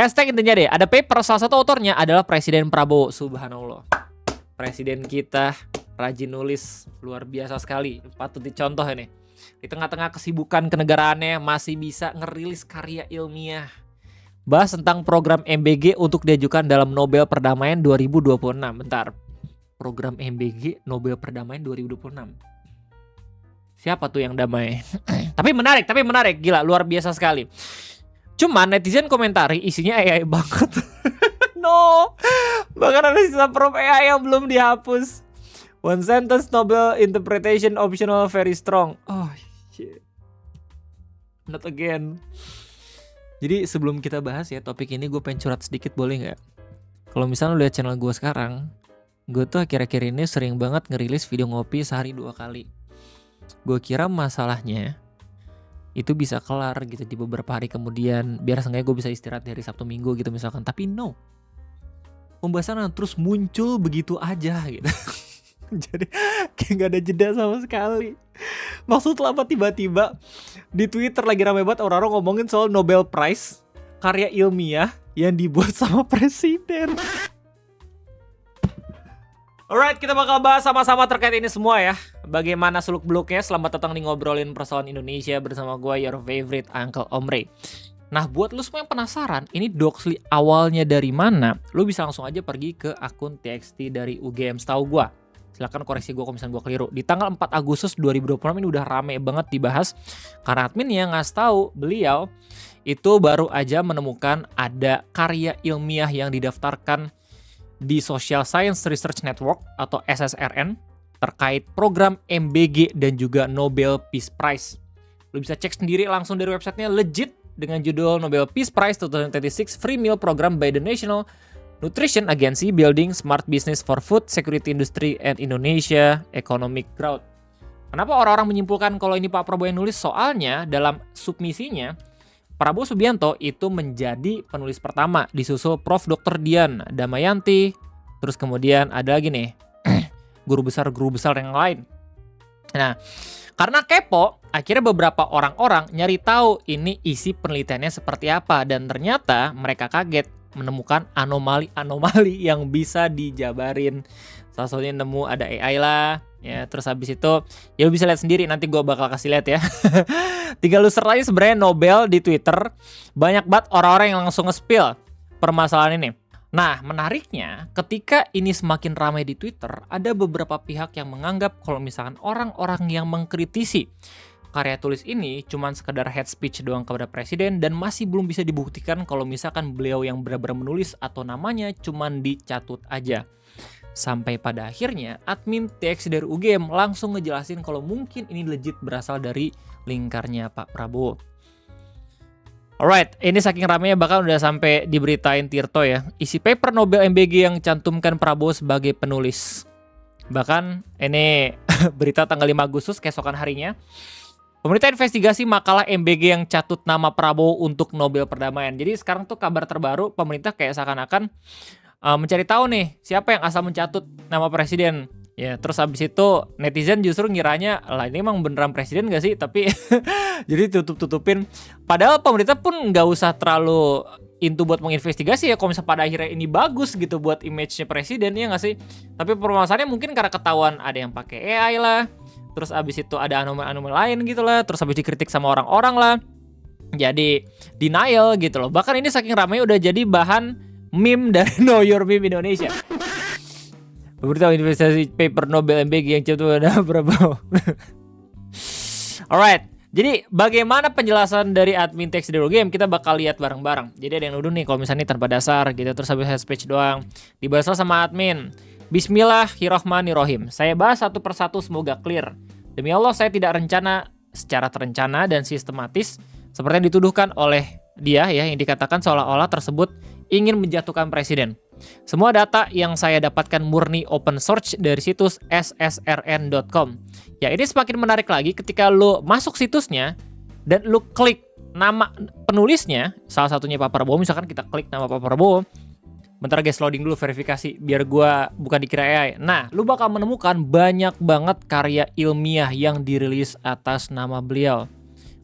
Hashtag intinya deh, ada paper, salah satu autornya adalah Presiden Prabowo. Subhanallah, presiden kita rajin nulis, luar biasa sekali, patut dicontoh ini. Di tengah-tengah kesibukan kenegaraannya masih bisa ngerilis karya ilmiah, bahas tentang program MBG untuk diajukan dalam Nobel Perdamaian 2026. Bentar, program MBG Nobel Perdamaian 2026, siapa tuh yang damai? Tapi menarik, gila, luar biasa sekali. Cuman netizen komentari isinya AI banget. No, bahkan ada sisa prompt AI yang belum dihapus. One sentence Nobel interpretation optional very strong. Oh shit, not again. Jadi sebelum kita bahas ya topik ini, gue pengen curhat sedikit, boleh nggak? Kalau misalnya lu lihat channel gue sekarang, gue tuh akhir-akhir ini sering banget ngerilis video ngopi sehari 2 kali. Gue kira masalahnya itu bisa kelar gitu di beberapa hari kemudian, biar seenggaknya gue bisa istirahat dari Sabtu Minggu gitu misalkan. Tapi no, pembahasan terus muncul begitu aja gitu. Jadi kayak gak ada jeda sama sekali. Maksudnya apa, tiba-tiba di Twitter lagi rame banget orang-orang ngomongin soal Nobel Prize karya ilmiah yang dibuat sama presiden. Alright, kita bakal bahas sama-sama terkait ini semua ya. Bagaimana seluk-beluknya. Selamat datang di Ngobrolin Persoalan Indonesia bersama gue, your favorite Uncle Omre. Nah, buat lu semua yang penasaran, ini Doxly awalnya dari mana? Lu bisa langsung aja pergi ke akun TXT dari UGM setahu gue. Silahkan koreksi gue kalau misalnya gue keliru. Di tanggal 4 Agustus 2026 ini udah rame banget dibahas. Karena admin yang ngasih tahu beliau itu baru aja menemukan ada karya ilmiah yang didaftarkan di Social Science Research Network atau SSRN terkait program MBG dan juga Nobel Peace Prize. Lu bisa cek sendiri langsung dari websitenya, legit, dengan judul Nobel Peace Prize 2026 Free Meal Program by the National Nutrition Agency Building Smart Business for Food Security Industry and Indonesia Economic Growth. Kenapa orang-orang menyimpulkan kalau ini Pak Prabowo yang nulis? Soalnya dalam submisinya Prabowo Subianto itu menjadi penulis pertama, disusul Prof. Dr. Dian Damayanti, terus kemudian ada lagi nih guru besar yang lain. Nah, karena kepo, akhirnya beberapa orang-orang nyari tahu ini isi penelitiannya seperti apa, dan ternyata mereka kaget menemukan anomali-anomali yang bisa dijabarin. Salah satunya nemu ada AI lah, ya. Terus habis itu ya lu bisa lihat sendiri, nanti gue bakal kasih lihat ya. Tinggal lu search aja sebenarnya Nobel di Twitter, banyak banget orang-orang yang langsung nge-spill permasalahan ini. Nah, menariknya ketika ini semakin ramai di Twitter, ada beberapa pihak yang menganggap kalau misalkan orang-orang yang mengkritisi karya tulis ini cuman sekedar head speech doang kepada presiden dan masih belum bisa dibuktikan kalau misalkan beliau yang benar-benar menulis atau namanya cuman dicatut aja. Sampai pada akhirnya admin TX dari UGM langsung ngejelasin kalau mungkin ini legit berasal dari lingkarnya Pak Prabowo. Alright, ini saking ramenya bahkan udah sampai diberitain Tirto ya, isi paper Nobel MBG yang cantumkan Prabowo sebagai penulis. Bahkan ini berita tanggal 5 Agustus keesokan harinya, pemerintah investigasi makalah MBG yang catut nama Prabowo untuk Nobel Perdamaian. Jadi sekarang tuh kabar terbaru, pemerintah kayak seakan-akan mencari tahu nih siapa yang asal mencatut nama presiden. Ya, terus habis itu netizen justru ngiranya lah ini emang beneran presiden gak sih? Tapi jadi tutup-tutupin. Padahal pemerintah pun nggak usah terlalu into buat menginvestigasi ya. Kalau misalnya pada akhirnya ini bagus gitu buat image-nya presiden, ya nggak sih? Tapi permasalahannya mungkin karena ketahuan ada yang pakai AI lah. Terus abis itu ada anomali lain gitu lah. Terus abis dikritik sama orang-orang lah. Jadi denial gitu loh. Bahkan ini saking ramai udah jadi bahan meme dari Know Your Meme Indonesia. Pemerintah investasi paper Nobel MBG yang catut ada Prabowo. Alright. Jadi bagaimana penjelasan dari admin teks dari game, kita bakal lihat bareng-bareng. Jadi ada yang nuduh nih kalau misalnya ini tanpa dasar gitu, terus habis head speech doang. Dibahas sama admin. Bismillahirrahmanirrahim. Saya bahas satu persatu semoga clear. Demi Allah saya tidak secara terencana dan sistematis seperti yang dituduhkan oleh dia ya, yang dikatakan seolah-olah tersebut ingin menjatuhkan presiden. Semua data yang saya dapatkan murni open source dari situs ssrn.com. Ya, ini semakin menarik lagi ketika lo masuk situsnya dan lo klik nama penulisnya, salah satunya Pak Prabowo, misalkan kita klik nama Pak Prabowo. Bentar guys, loading dulu verifikasi biar gua bukan dikira AI. Nah, lu bakal menemukan banyak banget karya ilmiah yang dirilis atas nama beliau.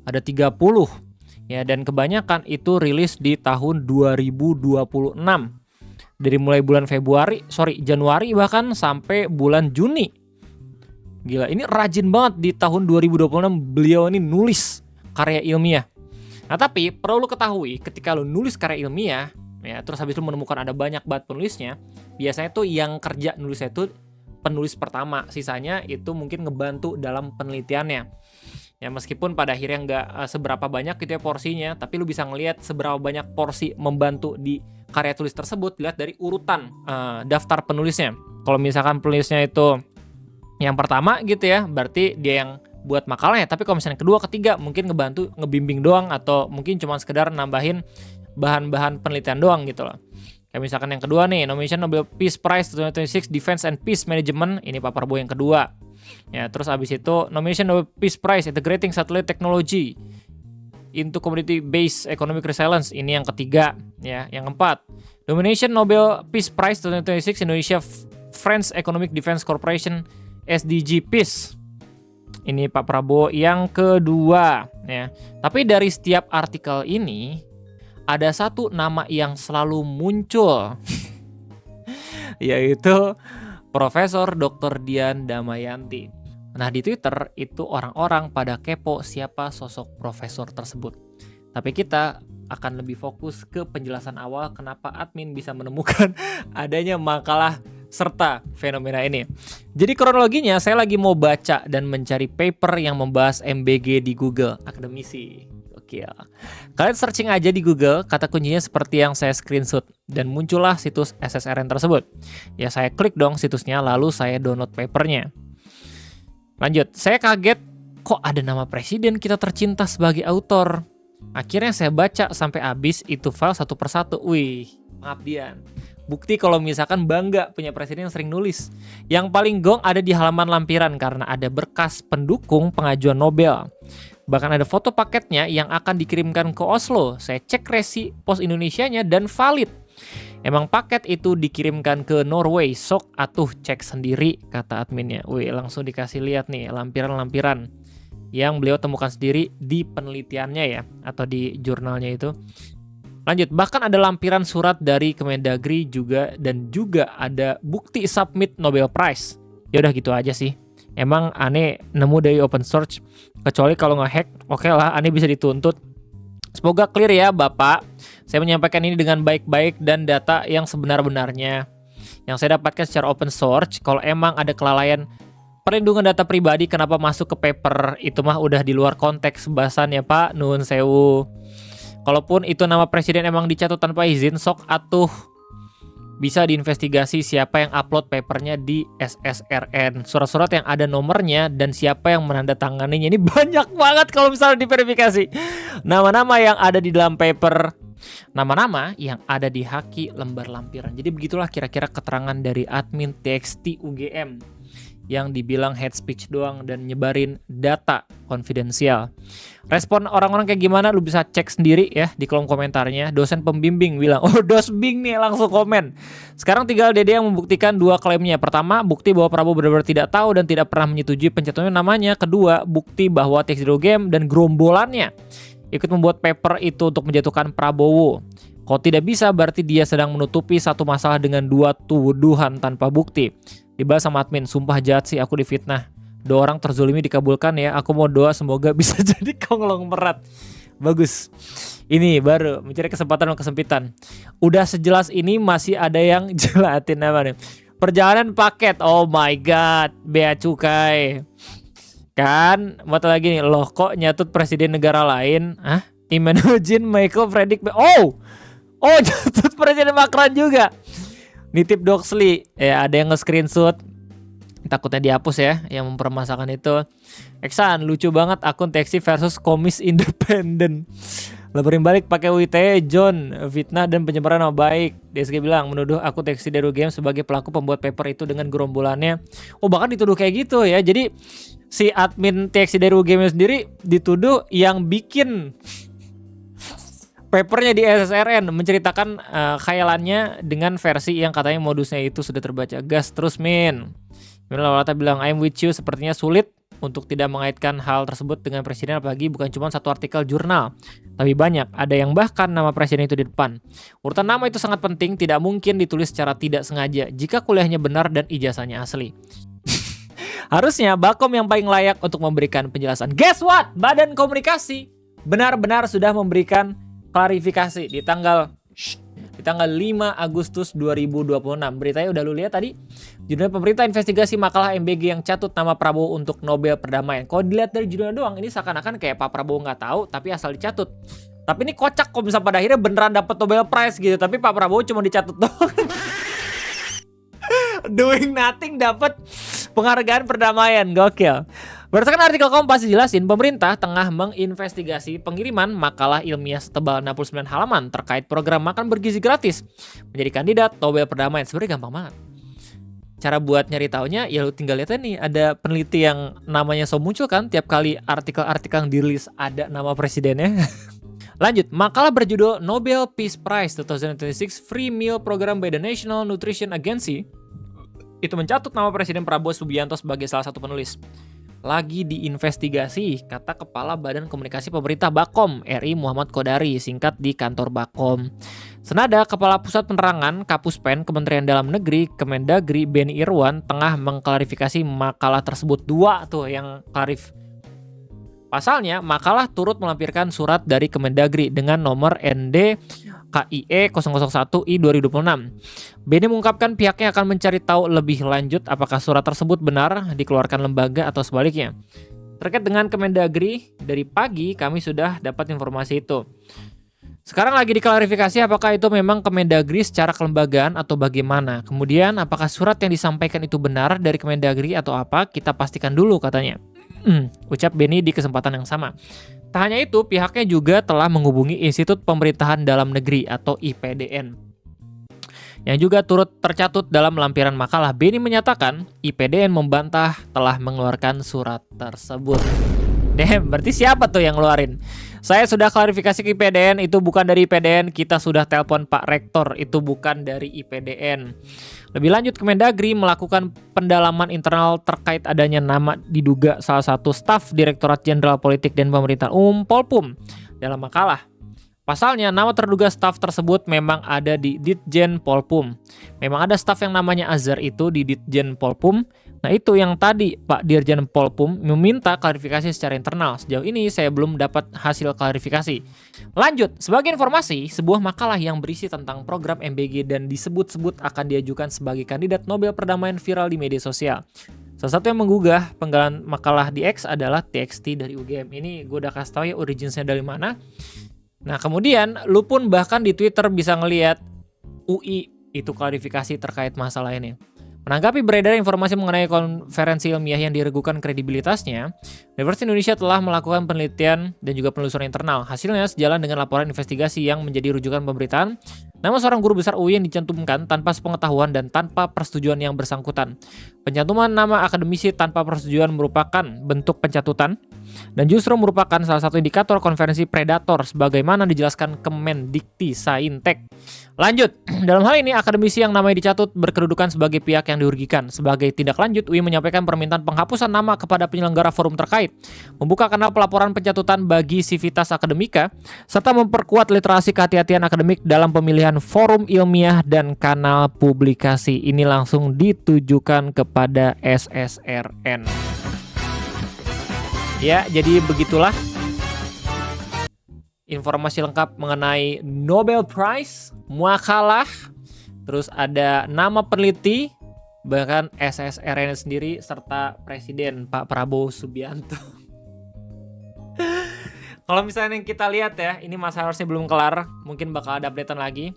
Ada 30 Ya, dan kebanyakan itu rilis di tahun 2026. Dari mulai bulan Januari bahkan sampai bulan Juni. Gila, ini rajin banget di tahun 2026 beliau ini nulis karya ilmiah. Nah, tapi perlu lu ketahui ketika lu nulis karya ilmiah, ya, terus habis lu menemukan ada banyak banget penulisnya, biasanya tuh yang kerja nulisnya itu penulis pertama, sisanya itu mungkin ngebantu dalam penelitiannya. Ya, meskipun pada akhirnya nggak seberapa banyak gitu ya porsinya, tapi lu bisa ngelihat seberapa banyak porsi membantu di karya tulis tersebut dilihat dari urutan daftar penulisnya. Kalau misalkan penulisnya itu yang pertama gitu ya, berarti dia yang buat makalahnya. Tapi kalau misalnya kedua, ketiga mungkin ngebantu, ngebimbing doang, atau mungkin cuma sekedar nambahin bahan-bahan penelitian doang gitu loh. Kayak misalkan yang kedua nih, nomination Nobel Peace Prize 2026 Defense and Peace Management, ini Pak Prabowo yang kedua. Ya, terus abis itu nomination Nobel Peace Prize Integrating Satellite Technology into Community-Based Economic Resilience, ini yang ketiga. Ya, yang keempat, nomination Nobel Peace Prize 2026 Indonesia French Economic Defense Corporation SDG Peace. Ini Pak Prabowo yang kedua, ya. Tapi dari setiap artikel ini ada satu nama yang selalu muncul, yaitu Profesor Dr. Dian Damayanti. Nah, di Twitter itu orang-orang pada kepo siapa sosok profesor tersebut. Tapi kita akan lebih fokus ke penjelasan awal kenapa admin bisa menemukan adanya makalah serta fenomena ini. Jadi kronologinya, saya lagi mau baca dan mencari paper yang membahas MBG di Google, akademisi. Oke, kalian searching aja di Google kata kuncinya seperti yang saya screenshot dan muncullah situs SSRN tersebut. Ya, saya klik dong situsnya, lalu saya download papernya. Lanjut, saya kaget kok ada nama presiden kita tercinta sebagai autor. Akhirnya saya baca sampai habis itu file satu persatu. Wih, pengabdian. Bukti kalau misalkan bangga punya presiden yang sering nulis. Yang paling gong ada di halaman lampiran karena ada berkas pendukung pengajuan Nobel. Bahkan ada foto paketnya yang akan dikirimkan ke Oslo. Saya cek resi pos Indonesianya dan valid. Emang paket itu dikirimkan ke Norway. Sok atuh cek sendiri, kata adminnya. Wih, langsung dikasih lihat nih lampiran-lampiran yang beliau temukan sendiri di penelitiannya ya, atau di jurnalnya itu. Lanjut, bahkan ada lampiran surat dari Kemendagri juga, dan juga ada bukti submit Nobel Prize. Ya udah gitu aja sih. Emang aneh nemu dari open source, kecuali kalau nge-hack, oke lah, aneh bisa dituntut. Semoga clear ya Bapak. Saya menyampaikan ini dengan baik-baik dan data yang sebenar-benarnya. Yang saya dapatkan secara open source, kalau emang ada kelalaian perlindungan data pribadi, kenapa masuk ke paper, itu mah udah di luar konteks bahasan ya Pak, nuhun sewu. Kalaupun itu nama presiden emang dicatut tanpa izin, sok atuh bisa diinvestigasi siapa yang upload papernya di SSRN. Surat-surat yang ada nomornya dan siapa yang menandatanganinya. Ini banyak banget kalau misalnya diverifikasi. Nama-nama yang ada di dalam paper, nama-nama yang ada di haki lembar lampiran. Jadi begitulah kira-kira keterangan dari admin TXT UGM yang dibilang head speech doang dan nyebarin data konfidensial. Respon orang-orang kayak gimana lu bisa cek sendiri ya di kolom komentarnya. Dosen pembimbing bilang, oh dosbing nih, langsung komen. Sekarang tinggal Dede yang membuktikan dua klaimnya. Pertama, bukti bahwa Prabowo benar-benar tidak tahu dan tidak pernah menyetujui pencatutan namanya. Kedua, bukti bahwa TXT Game dan gerombolannya ikut membuat paper itu untuk menjatuhkan Prabowo. Kalau tidak bisa, berarti dia sedang menutupi satu masalah dengan dua tuduhan tanpa bukti. Dibalas sama admin, sumpah jahat sih aku difitnah. Doa orang terzolimi dikabulkan ya. Aku mau doa semoga bisa jadi konglomerat. Bagus. Ini baru mencari kesempatan dan kesempitan. Udah sejelas ini masih ada yang jelatin apa nih? Perjalanan paket. Oh my god, bea cukai. Kan, mata lagi nih. Loh kok nyatut presiden negara lain? Hah? Immanuel Michael Fredrik. Oh, nyatut presiden Macron juga. Nitip Doxley, ya ada yang nge-screenshot, takutnya dihapus ya, yang mempermasalahkan itu. Eksan, lucu banget akun Teksi versus Komis Independen. Laporin balik pakai WITE, John, fitnah dan pencemaran nama baik. DSG bilang menuduh akun Teksi Deru Game sebagai pelaku pembuat paper itu dengan gerombolannya. Oh bahkan dituduh kayak gitu ya. Jadi si admin Teksi Deru Game sendiri dituduh yang bikin papernya di SSRN, menceritakan khayalannya dengan versi yang katanya modusnya itu sudah terbaca. Gas terus Min. Lawata bilang I'm with you, sepertinya sulit untuk tidak mengaitkan hal tersebut dengan presiden, apalagi bukan cuma satu artikel jurnal. Tapi banyak, ada yang bahkan nama presiden itu di depan. Urutan nama itu sangat penting, tidak mungkin ditulis secara tidak sengaja jika kuliahnya benar dan ijazahnya asli. Harusnya Bakom yang paling layak untuk memberikan penjelasan. Guess what? Badan Komunikasi benar-benar sudah memberikan klarifikasi di tanggal 5 Agustus 2026. Beritanya udah lu lihat tadi. Judulnya pemerintah investigasi makalah MBG yang catut nama Prabowo untuk Nobel Perdamaian. Kalau dilihat dari judulnya doang, ini seakan-akan kayak Pak Prabowo nggak tahu, tapi asal dicatut. Tapi ini kocak kalau misalnya pada akhirnya beneran dapat Nobel Prize gitu, tapi Pak Prabowo cuma dicatut doang. Doing nothing dapat penghargaan perdamaian, gokil. Berdasarkan artikel Kompas dijelasin, pemerintah tengah menginvestigasi pengiriman makalah ilmiah setebal 69 halaman terkait program makan bergizi gratis menjadi kandidat Nobel Perdamaian. Sebenarnya gampang banget. Cara buat nyari taunya ya lu tinggal lihat nih, ada peneliti yang namanya muncul kan tiap kali artikel-artikel yang dirilis ada nama presidennya. Lanjut, makalah berjudul Nobel Peace Prize 2026 Free Meal Program by the National Nutrition Agency itu mencatut nama Presiden Prabowo Subianto sebagai salah satu penulis. Lagi diinvestigasi, kata Kepala Badan Komunikasi Pemerintah Bakom RI Muhammad Kodari, singkat di kantor Bakom. Senada, Kepala Pusat Penerangan Kapuspen Kementerian Dalam Negeri Kemendagri Beni Irwan tengah mengklarifikasi makalah tersebut. Dua tuh yang klarif. Pasalnya, makalah turut melampirkan surat dari Kemendagri dengan nomor ND KIE 001I 2026. Beni mengungkapkan pihaknya akan mencari tahu lebih lanjut apakah surat tersebut benar dikeluarkan lembaga atau sebaliknya. Terkait dengan Kemendagri, dari pagi kami sudah dapat informasi itu. Sekarang lagi diklarifikasi apakah itu memang Kemendagri secara kelembagaan atau bagaimana. Kemudian apakah surat yang disampaikan itu benar dari Kemendagri atau apa, kita pastikan dulu katanya. Ucap Beni di kesempatan yang sama. Tak hanya itu, pihaknya juga telah menghubungi Institut Pemerintahan Dalam Negeri atau IPDN yang juga turut tercatut dalam lampiran makalah. Beni menyatakan IPDN membantah telah mengeluarkan surat tersebut. Berarti siapa tuh yang ngeluarin? Saya sudah klarifikasi ke IPDN, itu bukan dari IPDN. Kita sudah telepon Pak Rektor, itu bukan dari IPDN. Lebih lanjut, Kemendagri melakukan pendalaman internal terkait adanya nama diduga salah satu staf Direktorat Jenderal Politik dan Pemerintahan Umum Polpum dalam makalah. Pasalnya, nama terduga staf tersebut memang ada di Ditjen Polpum. Memang ada staf yang namanya Azhar itu di Ditjen Polpum. Nah itu yang tadi Pak Dirjen Polpum meminta klarifikasi secara internal. Sejauh ini saya belum dapat hasil klarifikasi. Lanjut, sebagai informasi, sebuah makalah yang berisi tentang program MBG dan disebut-sebut akan diajukan sebagai kandidat Nobel Perdamaian viral di media sosial. Salah satu yang menggugah penggalan makalah di X adalah TXT dari UGM. Ini gue udah kasih tau ya originsnya dari mana. Nah kemudian lu pun bahkan di Twitter bisa ngelihat UI itu klarifikasi terkait masalah ini. Menanggapi beredar informasi mengenai konferensi ilmiah yang diragukan kredibilitasnya, Universitas Indonesia telah melakukan penelitian dan juga penelusuran internal. Hasilnya sejalan dengan laporan investigasi yang menjadi rujukan pemberitaan. Nama seorang guru besar UI yang dicantumkan tanpa sepengetahuan dan tanpa persetujuan yang bersangkutan. Pencantuman nama akademisi tanpa persetujuan merupakan bentuk pencatutan dan justru merupakan salah satu indikator konferensi predator sebagaimana dijelaskan Kemendikti Saintek. Lanjut, dalam hal ini akademisi yang namanya dicatut berkedudukan sebagai pihak yang dirugikan. Sebagai tindak lanjut, UI menyampaikan permintaan penghapusan nama kepada penyelenggara forum terkait, membuka kanal pelaporan pencatutan bagi Civitas Akademika, serta memperkuat literasi kehati-hatian akademik dalam pemilihan forum ilmiah dan kanal publikasi. Ini langsung ditujukan kepada SSRN. Ya, jadi begitulah informasi lengkap mengenai Nobel Prize, makalah, terus ada nama peneliti, bahkan SSRN sendiri, serta Presiden Pak Prabowo Subianto. Kalau misalnya yang kita lihat ya, ini masa harusnya belum kelar, mungkin bakal ada updatean lagi.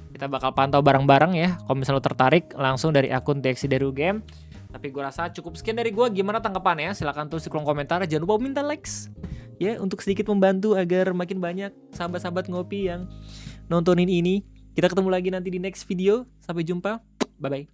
Kita bakal pantau bareng-bareng ya. Kalau misalnya lo tertarik, langsung dari akun TXT dari UGM. Tapi gue rasa cukup sekian dari gue. Gimana tanggapannya? Silahkan tulis di kolom komentar. Jangan lupa minta likes ya, untuk sedikit membantu agar makin banyak sahabat-sahabat ngopi yang nontonin ini. Kita ketemu lagi nanti di next video. Sampai jumpa. Bye-bye.